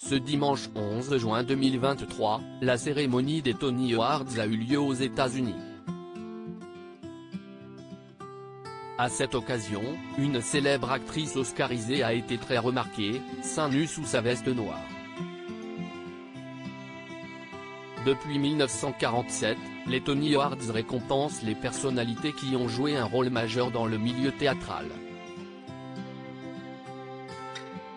Ce dimanche 11 juin 2023, la cérémonie des Tony Awards a eu lieu aux États-Unis. À cette occasion, une célèbre actrice oscarisée a été très remarquée, seins nus sous sa veste noire. Depuis 1947, les Tony Awards récompensent les personnalités qui ont joué un rôle majeur dans le milieu théâtral.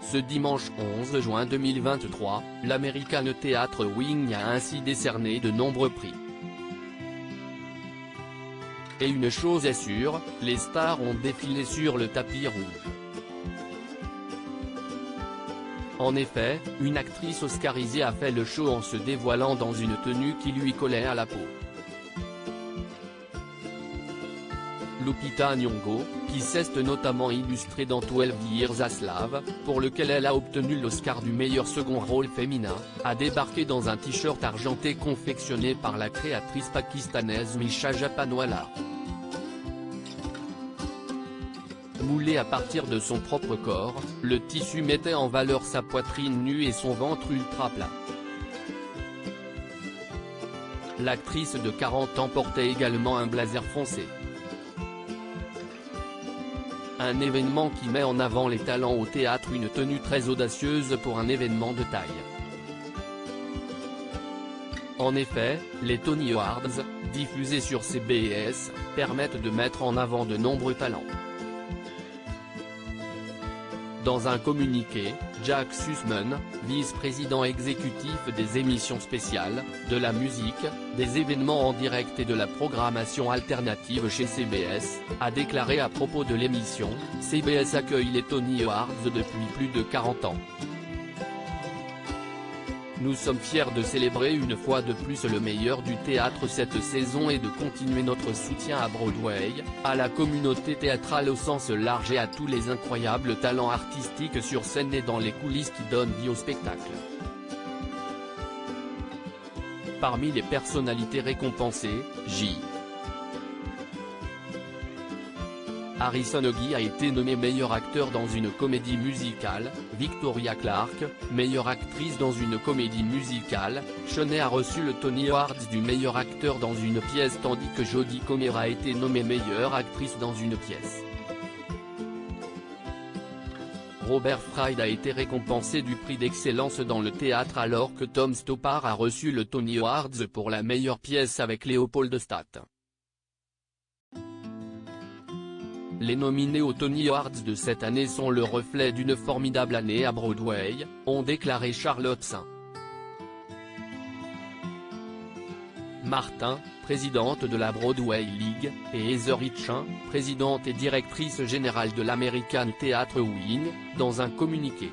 Ce dimanche 11 juin 2023, l'American Theatre Wing a ainsi décerné de nombreux prix. Et une chose est sûre, les stars ont défilé sur le tapis rouge. En effet, une actrice oscarisée a fait le show en se dévoilant dans une tenue qui lui collait à la peau. Lupita Nyong'o, qui s'est notamment illustrée dans 12 Years a Slave, pour lequel elle a obtenu l'Oscar du meilleur second rôle féminin, a débarqué dans un t-shirt argenté confectionné par la créatrice pakistanaise Misha Japanwala. Moulé à partir de son propre corps, le tissu mettait en valeur sa poitrine nue et son ventre ultra plat. L'actrice de 40 ans portait également un blazer foncé. Un événement qui met en avant les talents au théâtre, une tenue très audacieuse pour un événement de taille. En effet, les Tony Awards, diffusés sur CBS, permettent de mettre en avant de nombreux talents. Dans un communiqué, Jack Sussman, vice-président exécutif des émissions spéciales, de la musique, des événements en direct et de la programmation alternative chez CBS, a déclaré à propos de l'émission « CBS accueille les Tony Awards depuis plus de 40 ans. Nous sommes fiers de célébrer une fois de plus le meilleur du théâtre cette saison et de continuer notre soutien à Broadway, à la communauté théâtrale au sens large et à tous les incroyables talents artistiques sur scène et dans les coulisses qui donnent vie au spectacle. » Parmi les personnalités récompensées, J. Harrison Guy a été nommé meilleur acteur dans une comédie musicale, Victoria Clark, meilleure actrice dans une comédie musicale, Shoney a reçu le Tony Awards du meilleur acteur dans une pièce tandis que Jodie Comer a été nommée meilleure actrice dans une pièce. Robert Fry a été récompensé du prix d'excellence dans le théâtre alors que Tom Stoppard a reçu le Tony Awards pour la meilleure pièce avec Leopoldstadt. Les nominés aux Tony Awards de cette année sont le reflet d'une formidable année à Broadway, ont déclaré Charlotte St. Martin, présidente de la Broadway League, et Heather Hitchin, présidente et directrice générale de l'American Theatre Wing, dans un communiqué.